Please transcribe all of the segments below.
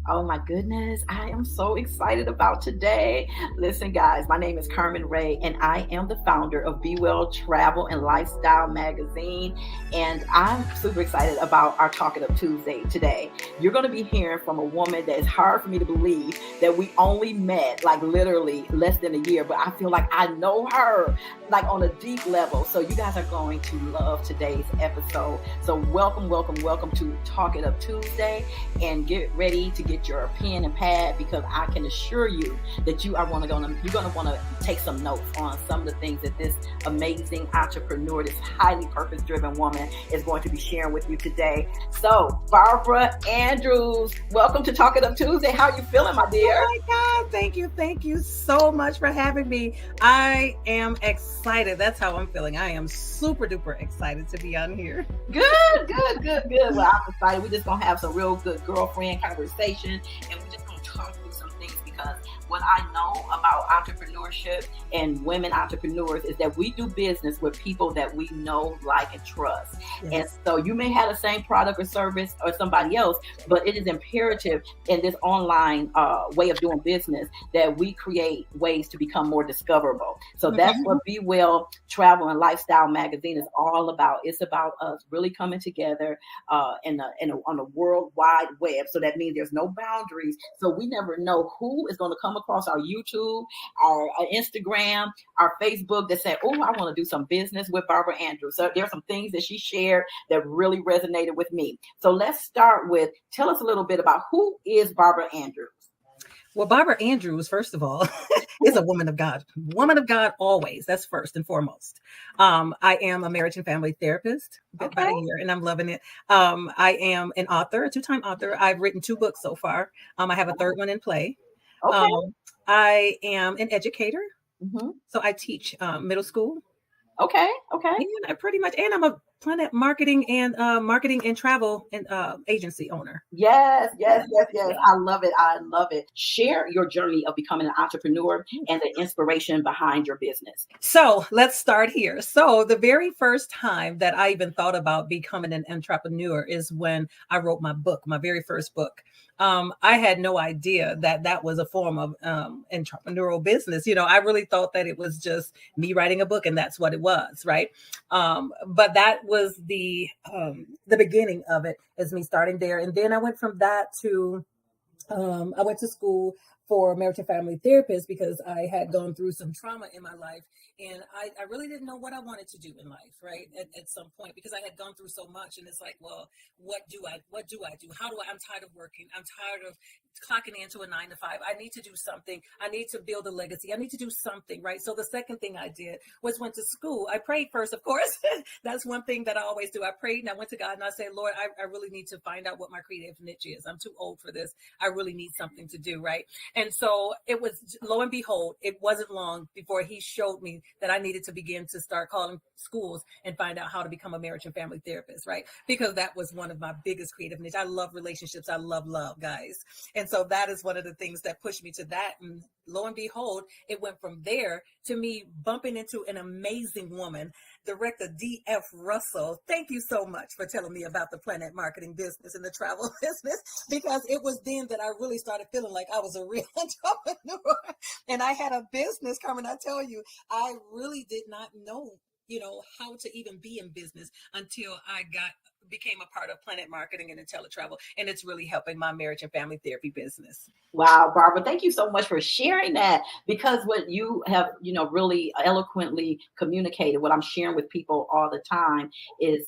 Oh my goodness, I am so excited about today. Listen, guys, my name is Carmen Ray, and I am the founder of Be Well Travel and Lifestyle Magazine. And I'm super excited about our Talk It Up Tuesday today. You're going to be hearing from a woman that is hard for me to believe that we only met like literally less than a year, but I feel like I know her like on a deep level. So you guys are going to love today's episode. So welcome, welcome, welcome to Talk It Up Tuesday, and get ready to get your pen and pad because I can assure you that you're gonna want to take some notes on some of the things that this amazing entrepreneur, this highly purpose-driven woman is going to be sharing with you today. So, Barbara Andrews, welcome to Talk It Up Tuesday. How are you feeling, my dear? Oh my God, thank you so much for having me. I am excited. That's how I'm feeling. I am super duper excited to be on here. Good. Well, I'm excited. We're just gonna have some real good girlfriend conversation, and we're just gonna talk through some things because what I know about entrepreneurship and women entrepreneurs is that we do business with people that we know, like, and trust. Yes. And so you may have the same product or service or somebody else, but it is imperative in this online way of doing business that we create ways to become more discoverable. So that's what Be Well Travel and Lifestyle Magazine is all about. It's about us really coming together on a world wide web. So that means there's no boundaries. So we never know who is going to come across our YouTube, our Instagram, our Facebook that say, oh, I want to do some business with Barbara Andrews. So there's some things that she shared that really resonated with me. So let's start with, tell us a little bit about who is Barbara Andrews. Well, Barbara Andrews, first of all, is a woman of God. Woman of God always. That's first and foremost. I am a marriage and family therapist, about a year, and I'm loving it. I am an author, a two-time author. I've written 2 books so far. I have a third one in play. I am an educator. So I teach middle school. Okay. And I pretty much, and I'm a Planet marketing and travel and agency owner. Yes. I love it. Share your journey of becoming an entrepreneur and the inspiration behind your business. So let's start here. So the very first time that I even thought about becoming an entrepreneur is when I wrote my book, my very first book. I had no idea that was a form of entrepreneurial business. You know, I really thought that it was just me writing a book and that's what it was, right? But that was the beginning of it, as me starting there. And then I went from that to I went to school for marriage and family therapist because I had gone through some trauma in my life. And I really didn't know what I wanted to do in life, right? At some point, because I had gone through so much, and it's like, well, what do I do? I'm tired of working. I'm tired of clocking into a 9 to 5. I need to do something. I need to build a legacy. I need to do something, right? So the second thing I did was went to school. I prayed first, of course. That's one thing that I always do. I prayed and I went to God and I said, Lord, I really need to find out what my creative niche is. I'm too old for this. I really need something to do, right? And so it was, lo and behold, it wasn't long before he showed me that I needed to begin to start calling schools and find out how to become a marriage and family therapist, right? Because that was one of my biggest creative niche. I love relationships. I love guys. And so that is one of the things that pushed me to that. And lo and behold, it went from there to me bumping into an amazing woman, Director D.F. Russell. Thank you so much for telling me about the Planet marketing business and the travel business, because it was then that I really started feeling like I was a real entrepreneur. And I had a business, Carmen. I tell you, I really did not know, how to even be in business until I became a part of Planet Marketing and IntelliTravel, and it's really helping my marriage and family therapy business. Wow, Barbara, thank you so much for sharing that, because what you have, really eloquently communicated, what I'm sharing with people all the time is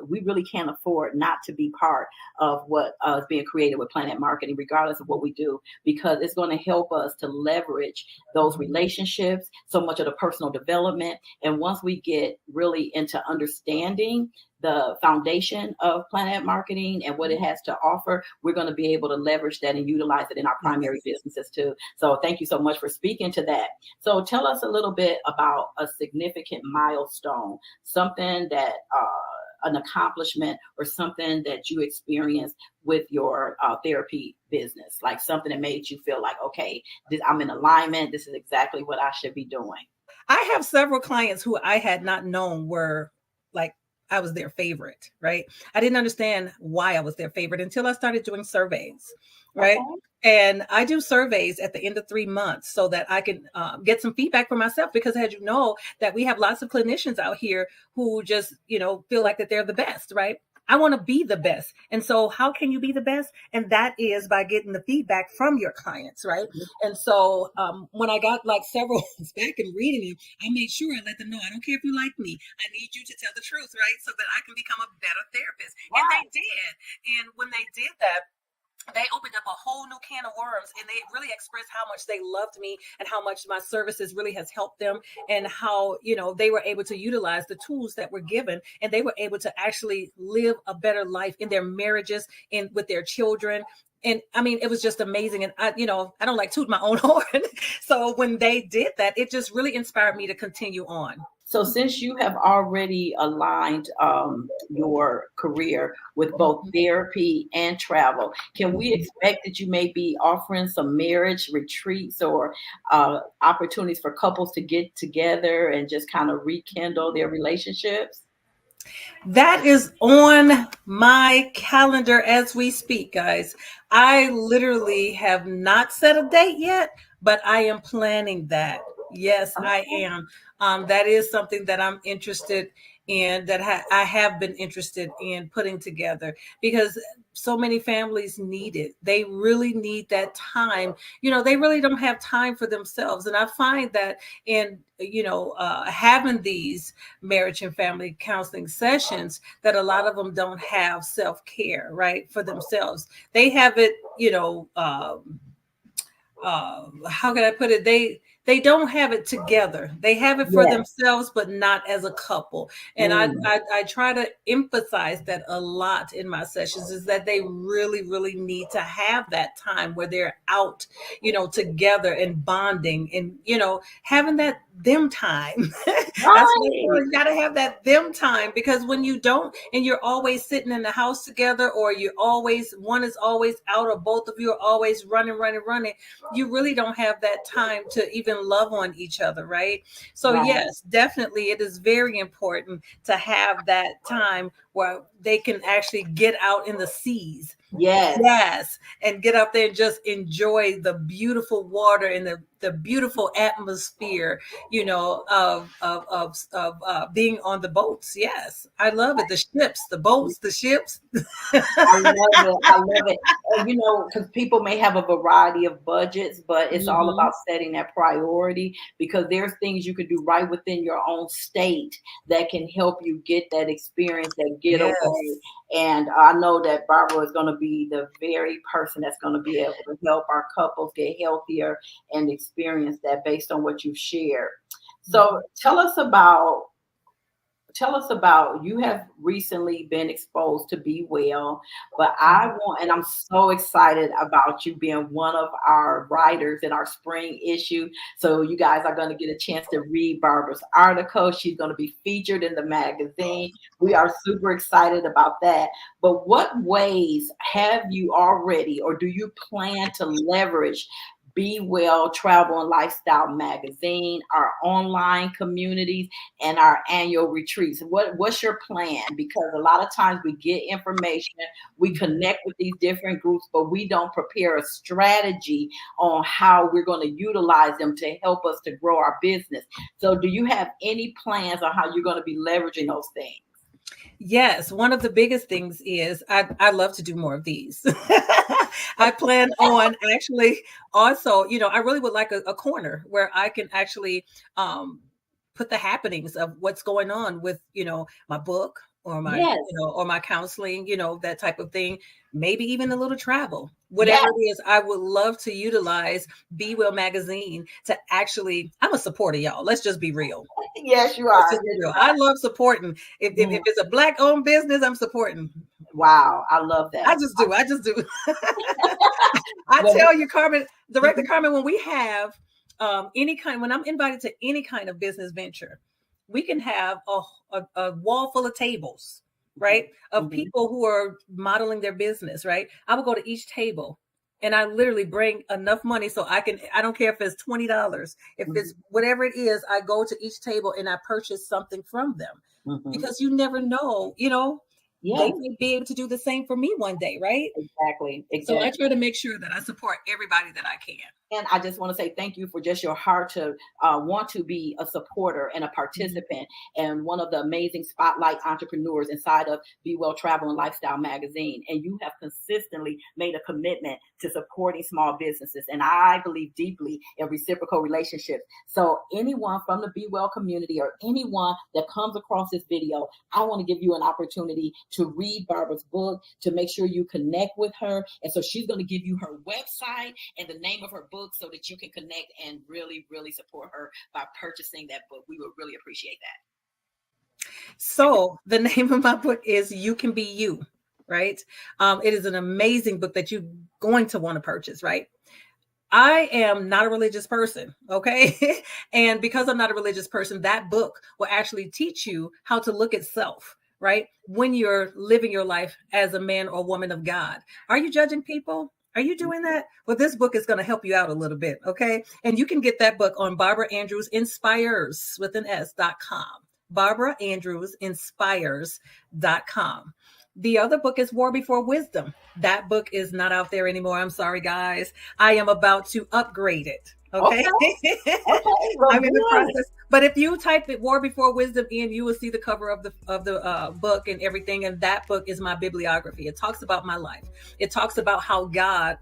we really can't afford not to be part of what is being created with Planet Marketing, regardless of what we do, because it's going to help us to leverage those relationships, so much of the personal development. And once we get really into understanding the foundation of Planet Marketing and what it has to offer, we're going to be able to leverage that and utilize it in our primary businesses too. So thank you so much for speaking to that. So tell us a little bit about a significant milestone, something that an accomplishment or something that you experienced with your therapy business, like something that made you feel like, okay, I'm in alignment. This is exactly what I should be doing. I have several clients who I had not known were like, I was their favorite, right? I didn't understand why I was their favorite until I started doing surveys. right? And I do surveys at the end of 3 months so that I can get some feedback for myself, because as you know, that we have lots of clinicians out here who just, feel like that they're the best, right? I want to be the best. And so how can you be the best? And that is by getting the feedback from your clients, right? And so when I got like several back and reading them, I made sure I let them know, I don't care if you like me. I need you to tell the truth, right? So that I can become a better therapist. Wow. And they did. And when they did that, they opened up a whole new can of worms, and they really expressed how much they loved me and how much my services really has helped them, and how, they were able to utilize the tools that were given, and they were able to actually live a better life in their marriages and with their children. And I mean, it was just amazing. And I don't like toot my own horn. So when they did that, it just really inspired me to continue on. So since you have already aligned your career with both therapy and travel, can we expect that you may be offering some marriage retreats or opportunities for couples to get together and just kind of rekindle their relationships? That is on my calendar as we speak, guys. I literally have not set a date yet, but I am planning that. Yes, I am. That is something that I'm interested in, that I have been interested in putting together, because so many families need it. They really need that time. They really don't have time for themselves. And I find that in, having these marriage and family counseling sessions, that a lot of them don't have self-care, right, for themselves. They have it, how can I put it? They don't have it together. They have it for themselves, but not as a couple. And I try to emphasize that a lot in my sessions, is that they really, really need to have that time where they're out, together and bonding, and, having that them time. That's what you got to have, that them time, because when you don't, and you're always sitting in the house together, or one is always out, or both of you are always running, you really don't have that time to even love on each other, right? So yes, definitely, it is very important to have that time where they can actually get out in the seas. Yes, and get up there and just enjoy the beautiful water and the beautiful atmosphere, of being on the boats. Yes, I love it. The ships, the boats, the ships. I love it. And, because people may have a variety of budgets, but it's all about setting that priority, because there's things you can do right within your own state that can help you get that experience, that getaway. And I know that Barbara is going to be the very person that's going to be able to help our couples get healthier and experience that based on what you've shared. So tell us about, you have recently been exposed to Be Well, but and I'm so excited about you being one of our writers in our spring issue. So you guys are going to get a chance to read Barbara's article. She's going to be featured in the magazine. We are super excited about that. But what ways have you already, or do you plan to leverage Be Well Travel and Lifestyle magazine, our online communities, and our annual retreats? What's your plan? Because a lot of times we get information, we connect with these different groups, but we don't prepare a strategy on how we're going to utilize them to help us to grow our business. So do you have any plans on how you're going to be leveraging those things? Yes, one of the biggest things is I love to do more of these. I plan on actually also, I really would like a corner where I can actually put the happenings of what's going on with, my book, or my, or my counseling, that type of thing. Maybe even a little travel, whatever it is. I would love to utilize Be Well magazine to actually, I'm a supporter, y'all. Let's just be real. Yes, you are. I love supporting. If it's a Black owned business, I'm supporting. Wow, I love that. I just do. I tell you, Director Carmen, when we have when I'm invited to any kind of business venture, we can have a wall full of tables, right? Of people who are modeling their business, right? I will go to each table and I literally bring enough money so I don't care if it's $20, if it's whatever it is, I go to each table and I purchase something from them, because you never know, they Yes, might be able to do the same for me one day, right? exactly, So I exactly. try to make sure that I support everybody that I can. And I just want to say thank you for just your heart to want to be a supporter and a Mhm. participant and one of the amazing spotlight entrepreneurs inside of Be Well Travel and Lifestyle magazine. And you have consistently made a commitment to supporting small businesses. And I believe deeply in reciprocal relationships. So anyone from the Be Well community or anyone that comes across this video, I want to give you an opportunity to read Barbara's book, to make sure you connect with her. And so she's going to give you her website and the name of her book so that you can connect and really, really support her by purchasing that book. We would really appreciate that. So the name of my book is You Can Be You, right? It is an amazing book that you're going to want to purchase, right? I am not a religious person, okay? And because I'm not a religious person, that book will actually teach you how to look at self, right? When you're living your life as a man or woman of God. Are you judging people? Are you doing that? Well, this book is going to help you out a little bit, okay? And you can get that book on Barbara Andrews Inspires with an S.com. Barbara Andrews Inspires.com. The other book is War Before Wisdom. That book is not out there anymore. I'm sorry, guys. I am about to upgrade it. Okay. Okay. Okay. Well, I'm in the good. process. But if you type it War Before Wisdom in, you will see the cover of the book and everything. And that book is my bibliography. It talks about my life. It talks about how God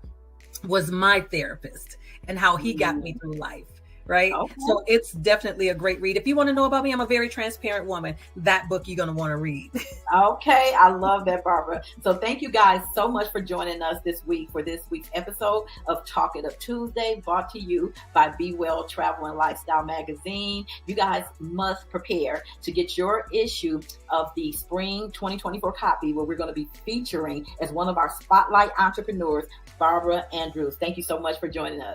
was my therapist and how he got me through life. Right. Okay. So it's definitely a great read. If you want to know about me, I'm a very transparent woman. That book you're going to want to read. Okay, I love that, Barbara. So thank you guys so much for joining us this week for this week's episode of Talk It Up Tuesday, brought to you by Be Well Travel and Lifestyle magazine. You guys must prepare to get your issue of the spring 2024 copy, where we're going to be featuring as one of our spotlight entrepreneurs, Barbara Andrews. Thank you so much for joining us.